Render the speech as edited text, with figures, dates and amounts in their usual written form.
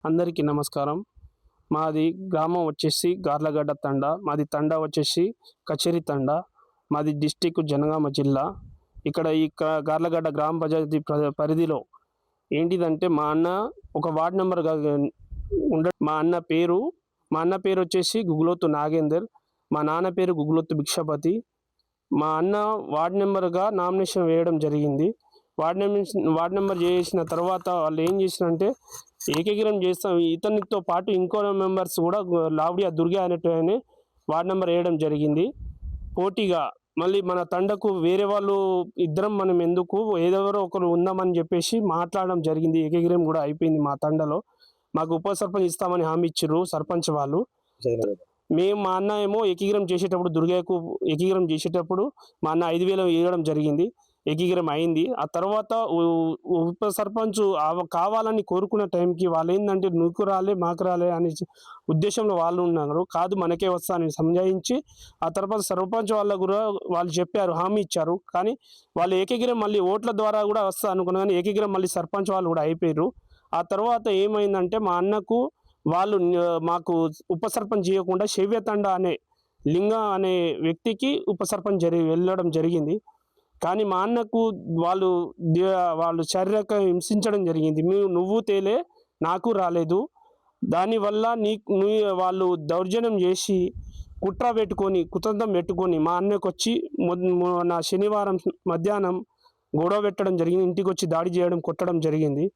అందరికీ నమస్కారం. మాది గ్రామం వచ్చేసి గార్లగడ్డ తండా. మాది తండా వచ్చేసి కచేరి తండా. మాది డిస్ట్రిక్ట్ జనగామ జిల్లా. ఇక్కడ ఈ గార్లగడ్డ గ్రామ పంచాయతీ పరిధిలో ఏంటిదంటే మా అన్న ఒక వార్డ్ మెంబర్గా మా అన్న పేరు వచ్చేసి గుగులోతు నాగేందర్. మా నాన్న పేరు గుగులోతు భిక్షపతి. మా అన్న వార్డ్ మెంబర్గా నామినేషన్ వేయడం జరిగింది. వార్డ్ నెంబర్ చేసిన తర్వాత వాళ్ళు ఏం చేసినంటే ఏకీకరణ చేస్తాం, ఇతనితో పాటు ఇంకో మెంబర్స్ కూడా లావడియా దుర్గా అనేటివని వార్డ్ నెంబర్ వేయడం జరిగింది పోటీగా. మళ్ళీ మన తండకు వేరే వాళ్ళు ఇద్దరం మనం ఎందుకు ఏదెవరో ఒకరు ఉందామని చెప్పేసి మాట్లాడడం జరిగింది. ఏకీకరణ కూడా అయిపోయింది. మా తండలో మాకు ఉప సర్పంచ్ ఇస్తామని హామీ ఇచ్చారు సర్పంచ్ వాళ్ళు. మా అన్న ఏమో ఏకీకరణ చేసేటప్పుడు దుర్గాకు ఏకీకరణ చేసేటప్పుడు మా అన్న 5,000 ఇవ్వడం జరిగింది. ఏకీకరణ అయింది. ఆ తర్వాత ఉప సర్పంచ్ కావాలని కోరుకున్న టైంకి వాళ్ళు ఏంటంటే నువ్వు రాలే మాకు రాలే అనే ఉద్దేశంలో వాళ్ళు ఉన్నారు. కాదు మనకే వస్తా అని సంజాయించి ఆ తర్వాత సర్పంచ్ వాళ్ళ కూడా వాళ్ళు చెప్పారు, హామీ ఇచ్చారు. కానీ వాళ్ళు ఏకీకరణ మళ్ళీ ఓట్ల ద్వారా కూడా వస్తా అనుకున్నా కానీ ఏకీకరణ మళ్ళీ సర్పంచ్ వాళ్ళు కూడా అయిపోయారు. ఆ తర్వాత ఏమైందంటే మా అన్నకు వాళ్ళు మాకు ఉప సర్పంచ్ చేయకుండా శవ్యతండ అనే లింగ అనే వ్యక్తికి ఉప సర్పంచ్ వెళ్ళడం జరిగింది. కానీ మా అన్నకు వాళ్ళు శారీరక హింసించడం జరిగింది. నువ్వు తేలే నాకు రాలేదు, దానివల్ల వాళ్ళు దౌర్జన్యం చేసి కుతంత్రం పెట్టుకొని మా అన్నకు వచ్చి శనివారం మధ్యాహ్నం గొడవ పెట్టడం జరిగింది. ఇంటికి వచ్చి దాడి చేయడం, కొట్టడం జరిగింది.